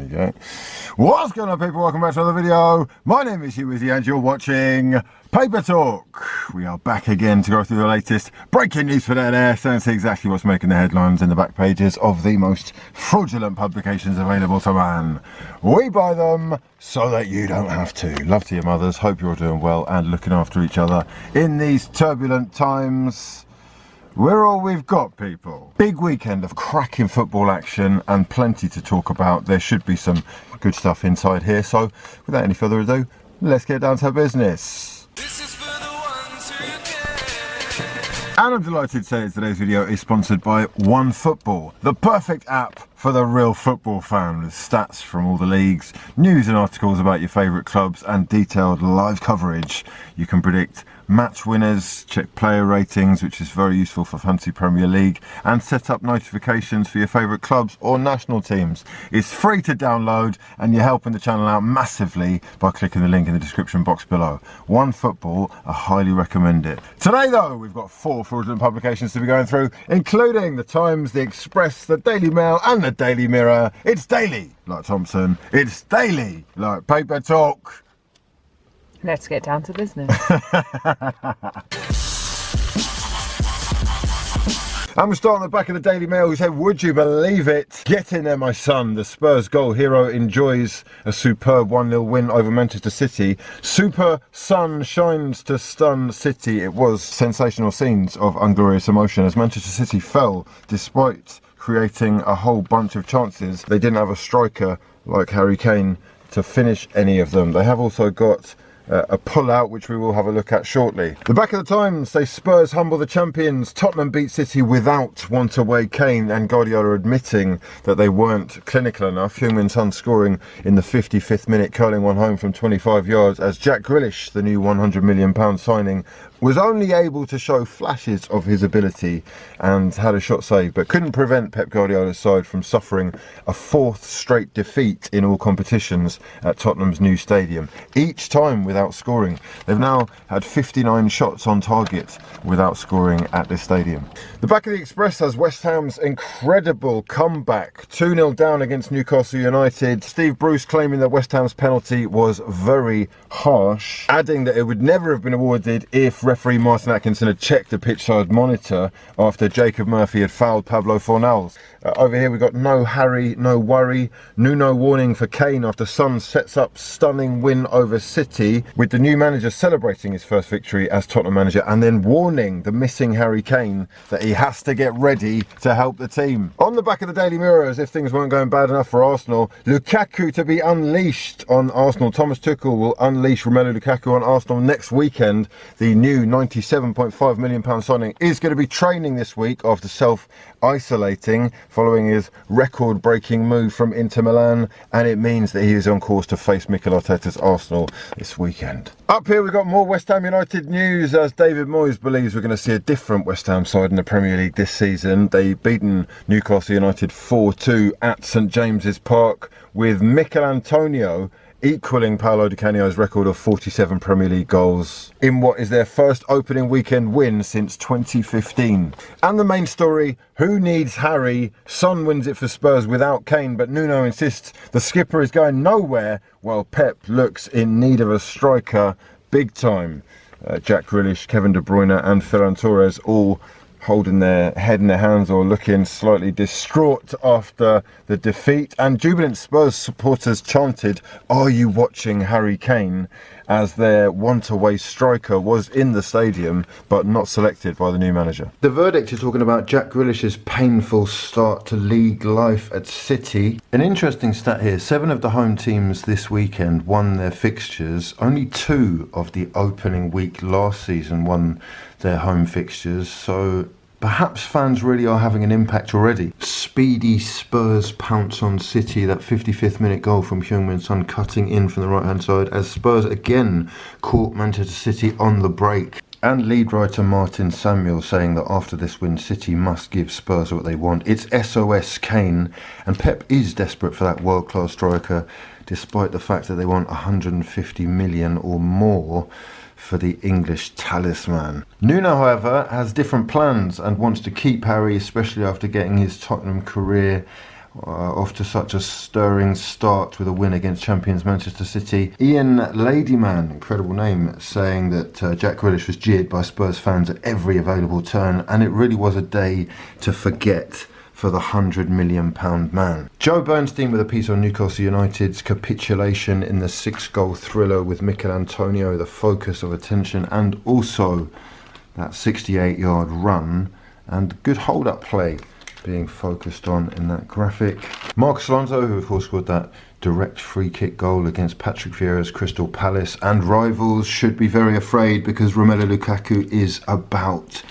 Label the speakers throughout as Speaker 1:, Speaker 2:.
Speaker 1: you go. What's going on, people? Welcome back to another video. My name is Hugh and you're watching Paper Talk. We are back again to go through the latest breaking news for dead air, so and see exactly what's making the headlines in the back pages of the most fraudulent publications available to man. We buy them so that you don't have to. Love to your mothers. Hope you're doing well and looking after each other in these turbulent times. We're all we've got, people. Big weekend of cracking football action and plenty to talk about. There should be some good stuff inside here. So without any further ado, let's get down to business. This is for the ones who care. And I'm delighted to say that today's video is sponsored by OneFootball, the perfect app for the real football fan, with stats from all the leagues, news and articles about your favourite clubs and detailed live coverage. You can predict match winners, check player ratings, which is very useful for Fantasy Premier League, and set up notifications for your favourite clubs or national teams. It's free to download and you're helping the channel out massively by clicking the link in the description box below. OneFootball, I highly recommend it. Today though, we've got 4 fraudulent publications to be going through, including the Times, the Express, the Daily Mail and the Daily Mirror. It's daily, like Thompson. It's daily, like Paper Talk.
Speaker 2: Let's get down to business.
Speaker 1: And we start on the back of the Daily Mail, who said, would you believe it? Get in there, my son. The Spurs goal hero enjoys a superb 1-0 win over Manchester City. Super sun shines to stun City. It was sensational scenes of unglorious emotion as Manchester City fell despite creating a whole bunch of chances. They didn't have a striker like Harry Kane to finish any of them. They have also got a pull-out, which we will have a look at shortly. The back of the Times say Spurs humble the champions. Tottenham beat City without want-away Kane, and Guardiola admitting that they weren't clinical enough. Heung-min Son scoring in the 55th minute, curling one home from 25 yards as Jack Grealish, the new £100 million signing, was only able to show flashes of his ability and had a shot saved, but couldn't prevent Pep Guardiola's side from suffering a 4th straight defeat in all competitions at Tottenham's new stadium, each time without scoring. They've now had 59 shots on target without scoring at this stadium. The back of the Express has West Ham's incredible comeback, 2-0 down against Newcastle United. Steve Bruce claiming that West Ham's penalty was very harsh, adding that it would never have been awarded if referee Martin Atkinson had checked the pitchside monitor after Jacob Murphy had fouled Pablo Fornals. Over here we've got no Harry, no worry. NUNO warning for Kane after Son sets up stunning win over City, with the new manager celebrating his first victory as Tottenham manager and then warning the missing Harry Kane that he has to get ready to help the team. On the back of the Daily Mirror, as if things weren't going bad enough for Arsenal, Lukaku to be unleashed on Arsenal. Thomas Tuchel will unleash Romelu Lukaku on Arsenal next weekend. The new £97.5 million signing is going to be training this week after self-isolating following his record-breaking move from Inter Milan, and it means that he is on course to face Mikel Arteta's Arsenal this weekend. Up here we've got more West Ham United news, as David Moyes believes we're going to see a different West Ham side in the Premier League this season. They've beaten Newcastle United 4-2 at St James's Park, with Mikel Antonio equalling Paolo Di Canio's record of 47 Premier League goals in what is their first opening weekend win since 2015. And the main story, who needs Harry? Son wins it for Spurs without Kane, but Nuno insists the skipper is going nowhere, while Pep looks in need of a striker big time. Jack Grealish, Kevin De Bruyne and Ferran Torres all holding their head in their hands or looking slightly distraught after the defeat. And jubilant Spurs supporters chanted, "Are you watching Harry Kane?" as their want-away striker was in the stadium but not selected by the new manager. The verdict is talking about Jack Grealish's painful start to league life at City. An interesting stat here, 7 of the home teams this weekend won their fixtures. Only 2 of the opening week last season won their home fixtures, so perhaps fans really are having an impact already. Speedy Spurs pounce on City, that 55th minute goal from Heung-min Son cutting in from the right hand side, as Spurs again caught Manchester City on the break. And lead writer Martin Samuel saying that after this win, City must give Spurs what they want. It's SOS Kane, and Pep is desperate for that world-class striker, despite the fact that they want 150 million or more for the English talisman. Nuno, however, has different plans and wants to keep Harry, especially after getting his Tottenham career off to such a stirring start with a win against champions Manchester City. Ian Ladyman, incredible name, saying that Jack Grealish was jeered by Spurs fans at every available turn, and it really was a day to forget for the £100 million man. Joe Bernstein with a piece on Newcastle United's capitulation in the 6-goal thriller with Mikel Antonio the focus of attention, and also that 68-yard run and good hold-up play being focused on in that graphic. Marcos Alonso, who of course scored that direct free kick goal against Patrick Vieira's Crystal Palace, and rivals should be very afraid because Romelu Lukaku is about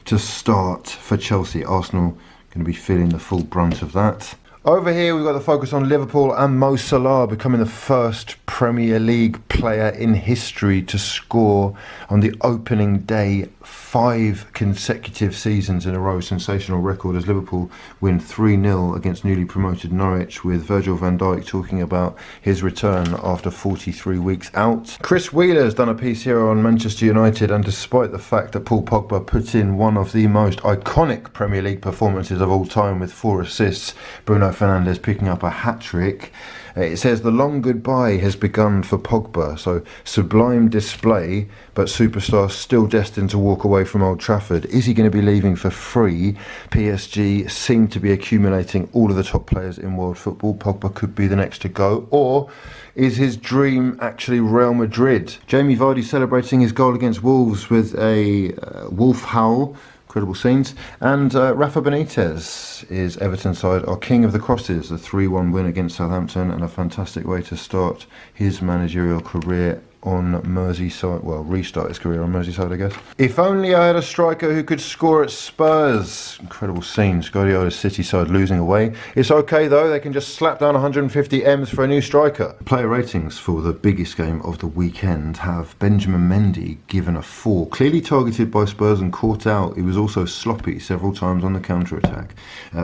Speaker 1: to start for Chelsea. Arsenal going to be feeling the full brunt of that. Over here we've got the focus on Liverpool and Mo Salah becoming the first Premier League player in history to score on the opening day 5 consecutive seasons in a row. Sensational record as Liverpool win 3-0 against newly promoted Norwich, with Virgil van Dijk talking about his return after 43 weeks out. Chris Wheeler's done a piece here on Manchester United, and despite the fact that Paul Pogba put in one of the most iconic Premier League performances of all time with 4 assists, Bruno Fernandes picking up a hat-trick, it says the long goodbye has begun for Pogba. So sublime display, but superstar still destined to walk away from Old Trafford. Is he going to be leaving for free? PSG seem to be accumulating all of the top players in world football. Pogba could be the next to go, or is his dream actually Real Madrid? Jamie Vardy celebrating his goal against Wolves with a wolf howl. Incredible scenes. And Rafa Benitez is Everton side are king of the crosses. A 3-1 win against Southampton, and a fantastic way to start his managerial career on Merseyside. Well, restart his career on Merseyside, I guess. If only I had a striker who could score at Spurs. Incredible scenes. Guardiola's City side losing away. It's okay though, they can just slap down 150 M's for a new striker. Player ratings for the biggest game of the weekend have Benjamin Mendy given a 4. Clearly targeted by Spurs and caught out. He was also sloppy several times on the counter-attack.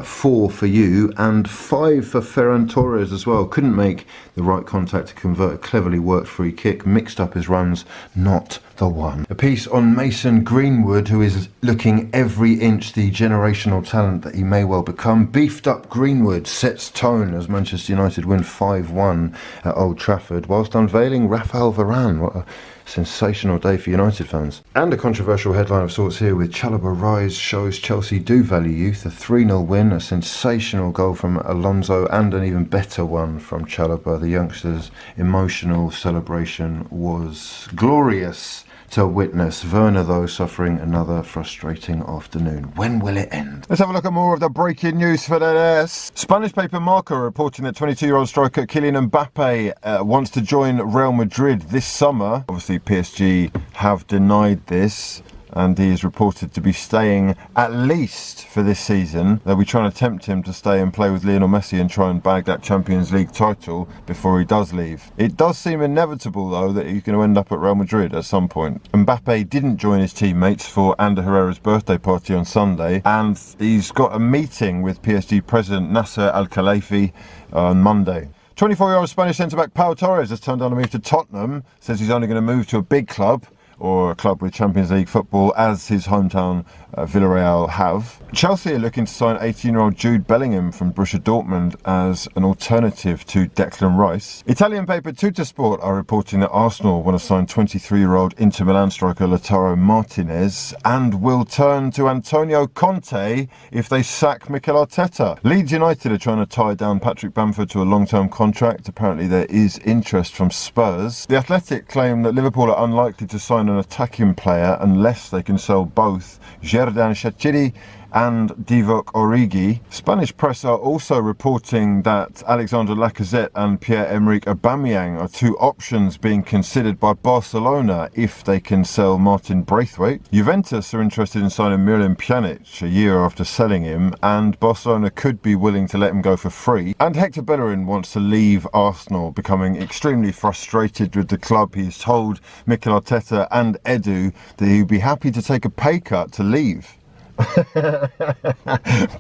Speaker 1: 4 for you, and 5 for Ferran Torres as well. Couldn't make the right contact to convert a cleverly worked free kick. Mixed up his runs, not the one. A piece on Mason Greenwood, who is looking every inch the generational talent that he may well become. Beefed up Greenwood sets tone as Manchester United win 5-1 at Old Trafford, whilst unveiling Raphael Varane. What a sensational day for United fans. And a controversial headline of sorts here, with Chalobah rise shows Chelsea do value youth. A 3-0 win, a sensational goal from Alonso, and an even better one from Chalobah. The youngsters' emotional celebration was glorious to witness. Werner, though, suffering another frustrating afternoon. When will it end? Let's have a look at more of the breaking news for today. Spanish paper Marca reporting that 22-year-old striker Kylian Mbappe wants to join Real Madrid this summer. Obviously, PSG have denied this, and he is reported to be staying at least for this season. They'll be trying to tempt him to stay and play with Lionel Messi and try and bag that Champions League title before he does leave. It does seem inevitable, though, that he's going to end up at Real Madrid at some point. Mbappe didn't join his teammates for Ander Herrera's birthday party on Sunday, and he's got a meeting with PSG president Nasser Al-Khelaifi on Monday. 24-year-old Spanish centre-back Pau Torres has turned down a move to Tottenham, says he's only going to move to a big club, or a club with Champions League football, as his hometown Villarreal have. Chelsea are looking to sign 18-year-old Jude Bellingham from Borussia Dortmund as an alternative to Declan Rice. Italian paper Tuttosport are reporting that Arsenal want to sign 23-year-old Inter Milan striker Lautaro Martinez, and will turn to Antonio Conte if they sack Mikel Arteta. Leeds United are trying to tie down Patrick Bamford to a long-term contract. Apparently there is interest from Spurs. The Athletic claim that Liverpool are unlikely to sign an attacking player unless they can sell both Xherdan Shaqiri and Divock Origi. Spanish press are also reporting that Alexander Lacazette and Pierre-Emerick Aubameyang are 2 options being considered by Barcelona if they can sell Martin Braithwaite. Juventus are interested in signing Miralem Pjanic a year after selling him, and Barcelona could be willing to let him go for free. And Hector Bellerin wants to leave Arsenal, becoming extremely frustrated with the club. He's told Mikel Arteta and Edu that he'd be happy to take a pay cut to leave.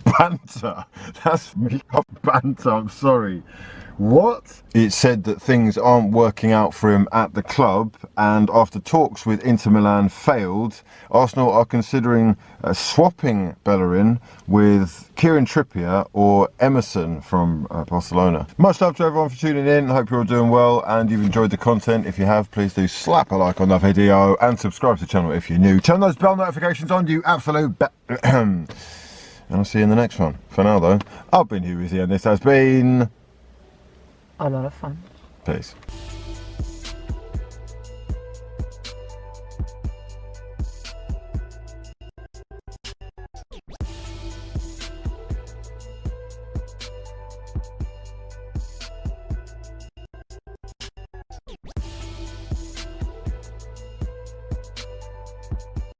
Speaker 1: Banter. That's me off banter, I'm sorry. What? It said that things aren't working out for him at the club, and after talks with Inter Milan failed, Arsenal are considering swapping Bellerin with Kieran Trippier or Emerson from Barcelona. Much love to everyone for tuning in. I hope you're all doing well and you've enjoyed the content. If you have, please do slap a like on that video and subscribe to the channel if you're new. Turn those bell notifications on, you absolute and I'll see you in the next one. For now though, I've been Hugh and this has been
Speaker 2: a lot of fun.
Speaker 1: Peace.